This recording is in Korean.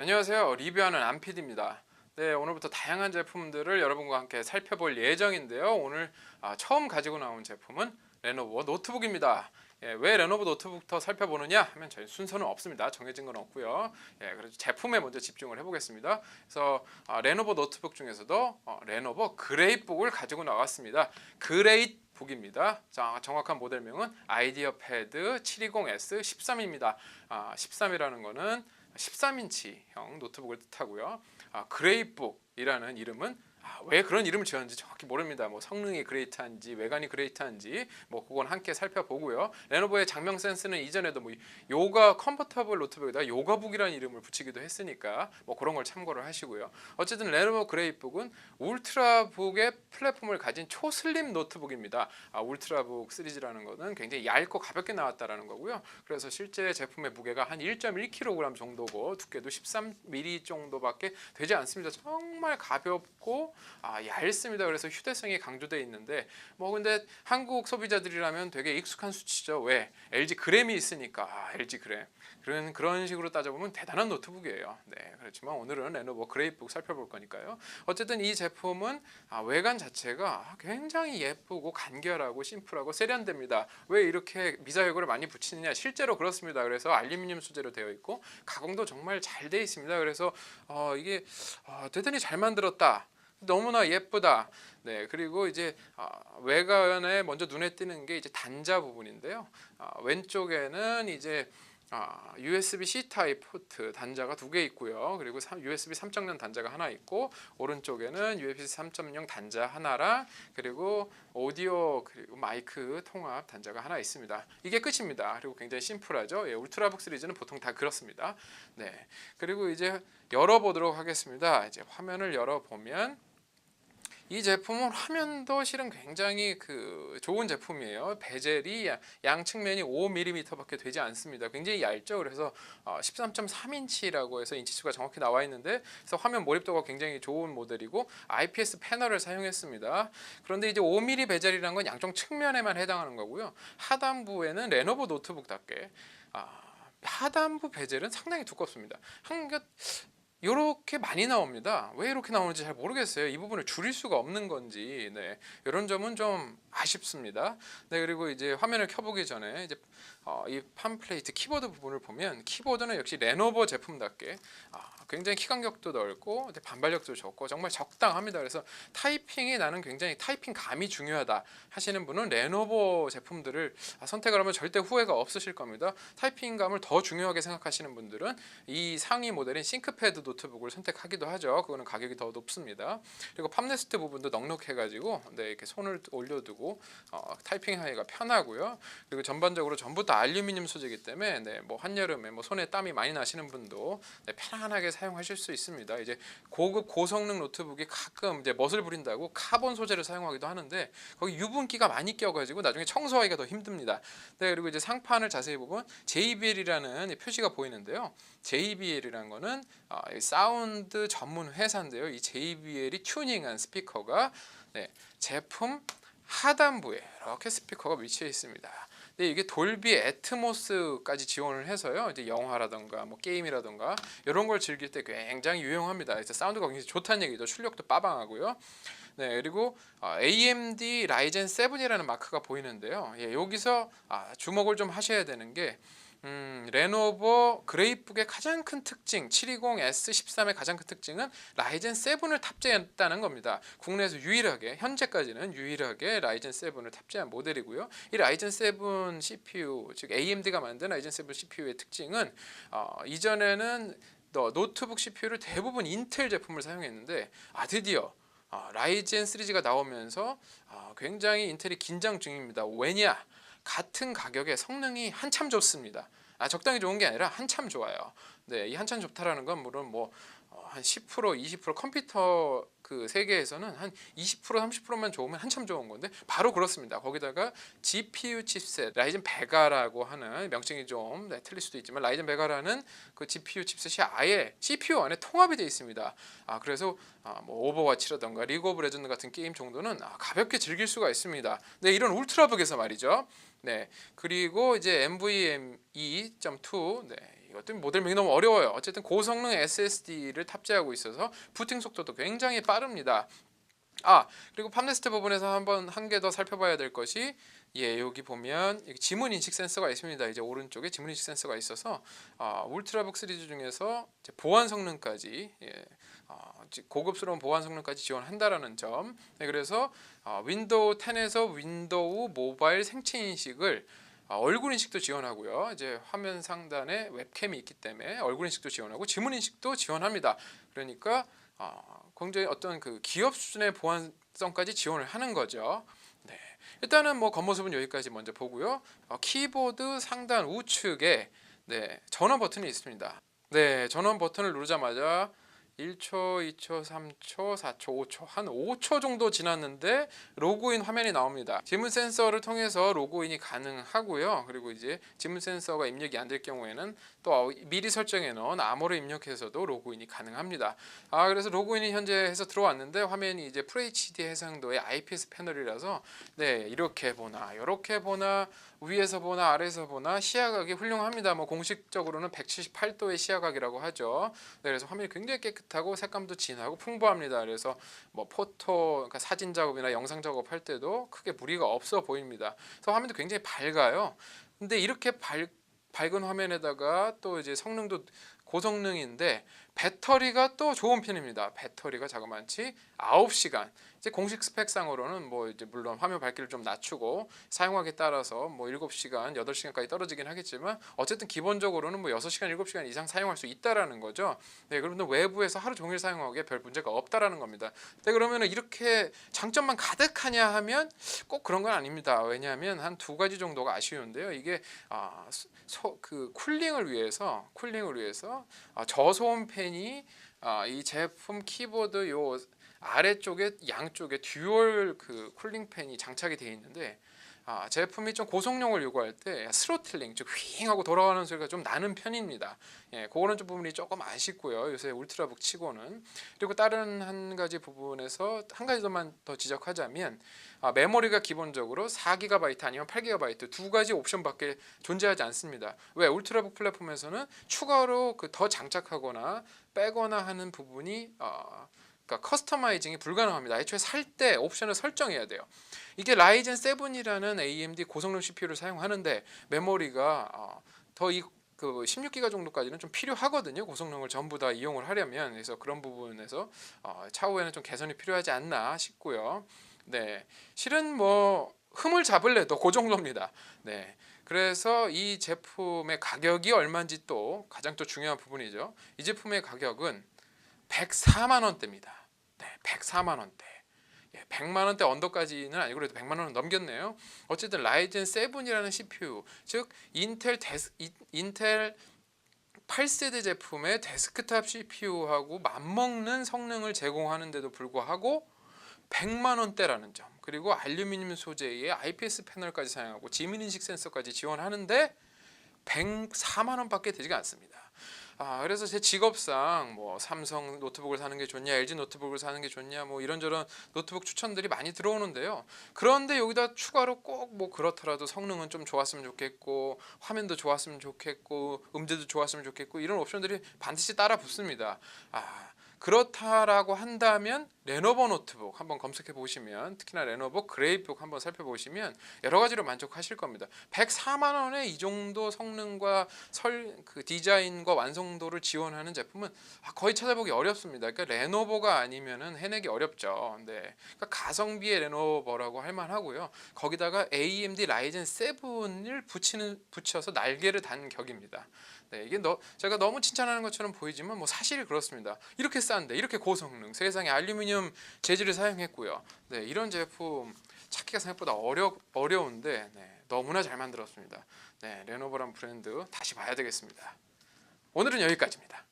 안녕하세요. 리뷰하는 안피디입니다. 네, 오늘부터 다양한 제품들을 여러분과 함께 살펴볼 예정인데요. 오늘 처음 가지고 나온 제품은 레노버 노트북입니다. 왜 레노버 노트북부터 살펴보느냐 하면 저희 순서는 없습니다. 정해진 건 없고요. 그래서 제품에 먼저 집중을 해보겠습니다. 그래서 레노버 노트북 중에서도 레노버 그레이북을 가지고 나왔습니다. 그레이북입니다. 자, 정확한 모델명은 아이디어 패드 720S 13입니다. 13이라는 거는 13인치형 노트북을 뜻하고요. 그레이북이라는 이름은 왜 그런 이름을 지었는지 정확히 모릅니다. 뭐 성능이 그레이트한지 외관이 그레이트한지 뭐 그건 함께 살펴보고요. 레노버의 장명 센스는 이전에도 뭐 요가 컴포터블 노트북에다 요가북이라는 이름을 붙이기도 했으니까 뭐 그런 걸 참고를 하시고요. 어쨌든 레노버 그레이북은 울트라북의 플랫폼을 가진 초슬림 노트북입니다. 울트라북 시리즈라는 것은 굉장히 얇고 가볍게 나왔다라는 거고요. 그래서 실제 제품의 무게가 한 1.1kg 정도고 두께도 13mm 정도밖에 되지 않습니다. 정말 가볍고 얇습니다. 그래서 휴대성이 강조되어 있는데 뭐 근데 한국 소비자들이라면 되게 익숙한 수치죠. 왜? LG 그램이 있으니까. LG 그램. 그런 식으로 따져보면 대단한 노트북이에요. 네, 그렇지만 오늘은 레노버 그레이북 살펴볼 거니까요. 어쨌든 이 제품은 외관 자체가 굉장히 예쁘고 간결하고 심플하고 세련됩니다. 왜 이렇게 미사여구를 많이 붙이느냐? 실제로 그렇습니다. 그래서 알루미늄 소재로 되어 있고 가공도 정말 잘 되어 있습니다. 그래서 이게 대단히 잘 만들었다. 너무나 예쁘다. 네, 그리고 이제 외관에 먼저 눈에 띄는 게 이제 단자 부분인데요. 왼쪽에는 이제 USB-C 타입 포트 단자가 두 개 있고요. 그리고 USB 3.0 단자가 하나 있고 오른쪽에는 USB 3.0 단자 하나랑 그리고 오디오 그리고 마이크 통합 단자가 하나 있습니다. 이게 끝입니다. 그리고 굉장히 심플하죠. 울트라북 시리즈는 보통 다 그렇습니다. 네, 그리고 이제 열어보도록 하겠습니다. 이제 화면을 열어보면 이 제품은 화면도 실은 굉장히 좋은 제품이에요. 베젤이 양측면이 5mm밖에 되지 않습니다. 굉장히 얇죠. 그래서 13.3인치라고 해서 인치수가 정확히 나와 있는데 그래서 화면 몰입도가 굉장히 좋은 모델이고 IPS 패널을 사용했습니다. 그런데 이제 5mm 베젤이라는 건 양쪽 측면에만 해당하는 거고요. 하단부에는 레노버 노트북답게 하단부 베젤은 상당히 두껍습니다. 이렇게 많이 나옵니다. 왜 이렇게 나오는지 잘 모르겠어요. 이 부분을 줄일 수가 없는 건지, 네, 이런 점은 좀 아쉽습니다. 네, 그리고 이제 화면을 켜보기 전에 이제 이 팜플레이트 키보드 부분을 보면 키보드는 역시 레노버 제품답게 굉장히 키 간격도 넓고 반발력도 좋고 정말 적당합니다. 그래서 타이핑이 나는 굉장히 타이핑 감이 중요하다 하시는 분은 레노버 제품들을 선택을 하면 절대 후회가 없으실 겁니다. 타이핑 감을 더 중요하게 생각하시는 분들은 이 상위 모델인 싱크패드 노트북을 선택하기도 하죠. 그거는 가격이 더 높습니다. 그리고 팜레스트 부분도 넉넉해가지고 이렇게 손을 올려두고 타이핑하기가 편하고요. 그리고 전반적으로 전부 다 알루미늄 소재이기 때문에 뭐 한여름에 뭐 손에 땀이 많이 나시는 분도 편안하게 사용하실 수 있습니다. 이제 고급 고성능 노트북이 가끔 이제 멋을 부린다고 카본 소재를 사용하기도 하는데 거기 유분기가 많이 껴가지고 나중에 청소하기가 더 힘듭니다. 네, 그리고 이제 상판을 자세히 보면 JBL이라는 표시가 보이는데요. JBL이라는 거는 사운드 전문 회사인데요. 이 JBL이 튜닝한 스피커가 제품 하단부에 이렇게 스피커가 위치해 있습니다. 근데 이게 돌비 애트모스까지 지원을 해서요. 이제 영화라던가 뭐 게임이라던가 이런 걸 즐길 때 굉장히 유용합니다. 그래서 사운드가 굉장히 좋다는 얘기죠. 출력도 빠방하고요. 네, 그리고 AMD 라이젠 7이라는 마크가 보이는데요. 여기서 주목을 좀 하셔야 되는 게 레노버 그레이북의 가장 큰 특징 720S13의 가장 큰 특징은 라이젠 7을 탑재했다는 겁니다. 국내에서 유일하게 현재까지는 유일하게 라이젠 7을 탑재한 모델이고요. 이 라이젠 7 CPU 즉 AMD가 만든 라이젠 7 CPU의 특징은 이전에는 노트북 CPU를 대부분 인텔 제품을 사용했는데 드디어 라이젠 시리즈가 나오면서 굉장히 인텔이 긴장 중입니다. 왜냐? 같은 가격에 성능이 한참 좋습니다. 적당히 좋은 게 아니라 한참 좋아요. 네, 이 한참 좋다라는 건 물론 뭐 한 10%, 20% 컴퓨터 세계에서는 한 20%, 30%만 좋으면 한참 좋은 건데 바로 그렇습니다. 거기다가 GPU 칩셋 라이젠 베가라고 하는 명칭이 좀 틀릴 수도 있지만 라이젠 베가라는 그 GPU 칩셋이 아예 CPU 안에 통합이 되어 있습니다. 그래서 뭐 오버워치라던가 리그 오브 레전드 같은 게임 정도는 가볍게 즐길 수가 있습니다. 네, 이런 울트라북에서 말이죠. 네, 그리고 이제 NVMe 2.2 또 모델명이 너무 어려워요. 어쨌든 고성능 SSD를 탑재하고 있어서 부팅 속도도 굉장히 빠릅니다. 그리고 팜레스트 부분에서 한번 한 개 더 살펴봐야 될 것이 여기 보면 지문 인식 센서가 있습니다. 이제 오른쪽에 지문 인식 센서가 있어서 울트라북 시리즈 중에서 이제 보안 성능까지 고급스러운 보안 성능까지 지원한다라는 점. 그래서 윈도우 10에서 윈도우 모바일 생체 인식을 얼굴 인식도 지원하고요. 이제 화면 상단에 웹캠이 있기 때문에 얼굴 인식도 지원하고 지문 인식도 지원합니다. 그러니까 굉장히 어떤 그 기업 수준의 보안성까지 지원을 하는 거죠. 네. 일단은 뭐 겉모습은 여기까지 먼저 보고요. 키보드 상단 우측에 전원 버튼이 있습니다. 네, 전원 버튼을 누르자마자 1초, 2초, 3초, 4초, 5초 한 5초 정도 지났는데 로그인 화면이 나옵니다. 지문 센서를 통해서 로그인이 가능하고요. 그리고 이제 지문 센서가 입력이 안 될 경우에는 또 미리 설정해 놓은 암호를 입력해서도 로그인이 가능합니다. 그래서 로그인이 현재 해서 들어왔는데 화면이 이제 FHD 해상도의 IPS 패널이라서 이렇게 보나 이렇게 보나 위에서 보나 아래에서 보나 시야각이 훌륭합니다. 뭐 공식적으로는 178도의 시야각이라고 하죠. 그래서 화면이 굉장히 깨끗하고 색감도 진하고 풍부합니다. 그래서 뭐 그러니까 사진 작업이나 영상 작업할 때도 크게 무리가 없어 보입니다. 그래서 화면도 굉장히 밝아요. 근데 이렇게 밝은 화면에다가 또 이제 성능도 고성능인데 배터리가 또 좋은 편입니다. 배터리가 자그마치 9시간. 이제 공식 스펙상으로는 뭐 이제 물론 화면 밝기를 좀 낮추고 사용하기에 따라서 뭐 7시간, 8시간까지 떨어지긴 하겠지만 어쨌든 기본적으로는 뭐 6시간, 7시간 이상 사용할 수 있다라는 거죠. 그러면 외부에서 하루 종일 사용하기에 별 문제가 없다라는 겁니다. 그러면 이렇게 장점만 가득하냐 하면 꼭 그런 건 아닙니다. 왜냐하면 한 두 가지 정도가 아쉬운데요. 이게 그 쿨링을 위해서 저소음 팬이 이 제품 키보드 요 아래쪽에 양쪽에 듀얼 그 쿨링 팬이 장착이 되어 있는데 제품이 좀 고성능을 요구할 때 스로틀링 즉 휘잉 하고 돌아가는 소리가 좀 나는 편입니다. 그거는 좀 부분이 조금 아쉽고요. 요새 울트라북 치고는. 그리고 다른 한 가지 부분에서 한 가지 더 지적하자면 메모리가 기본적으로 4GB 아니면 8GB 두 가지 옵션밖에 존재하지 않습니다. 왜? 울트라북 플랫폼에서는 추가로 더 장착하거나 빼거나 하는 부분이 그러니까 커스터마이징이 불가능합니다. 애초에 살 때 옵션을 설정해야 돼요. 이게 라이젠 7이라는 AMD 고성능 CPU를 사용하는데 메모리가 그 16기가 정도까지는 좀 필요하거든요. 고성능을 전부 다 이용을 하려면. 그래서 그런 부분에서 차후에는 좀 개선이 필요하지 않나 싶고요. 실은 뭐 흠을 잡을래도 그 정도입니다. 그래서 이 제품의 가격이 얼마인지 또 가장 또 중요한 부분이죠. 이 제품의 가격은 104만 원대입니다. 104만 원대. 100만 원대 언더까지는 아니고 그래도 100만 원은 넘겼네요. 어쨌든 라이젠 7이라는 CPU, 즉 인텔 8세대 제품의 데스크탑 CPU하고 맞먹는 성능을 제공하는데도 불구하고 100만 원대라는 점. 그리고 알루미늄 소재의 IPS 패널까지 사용하고 지문 인식 센서까지 지원하는데 104만 원밖에 되지가 않습니다. 그래서 제 직업상 뭐 삼성 노트북을 사는 게 좋냐, LG 노트북을 사는 게 좋냐, 뭐 이런저런 노트북 추천들이 많이 들어오는데요. 그런데 여기다 추가로 꼭 뭐 그렇더라도 성능은 좀 좋았으면 좋겠고, 화면도 좋았으면 좋겠고, 음질도 좋았으면 좋겠고 이런 옵션들이 반드시 따라 붙습니다. 그렇다라고 한다면 레노버 노트북 한번 검색해 보시면, 특히나 레노버 그레이북 한번 살펴보시면 여러 가지로 만족하실 겁니다. 104만 원에 이 정도 성능과 그 디자인과 완성도를 지원하는 제품은 거의 찾아보기 어렵습니다. 그러니까 레노버가 아니면은 해내기 어렵죠. 그러니까 가성비의 레노버라고 할 만하고요. 거기다가 AMD 라이젠 7을 붙여서 날개를 단 격입니다. 이게 제가 너무 칭찬하는 것처럼 보이지만 뭐 사실이 그렇습니다. 이렇게 싼데 이렇게 고성능, 세상에 알루미늄 재질을 사용했고요. 이런 제품 찾기가 생각보다 어려운데 너무나 잘 만들었습니다. 레노버란 브랜드 다시 봐야 되겠습니다. 오늘은 여기까지입니다.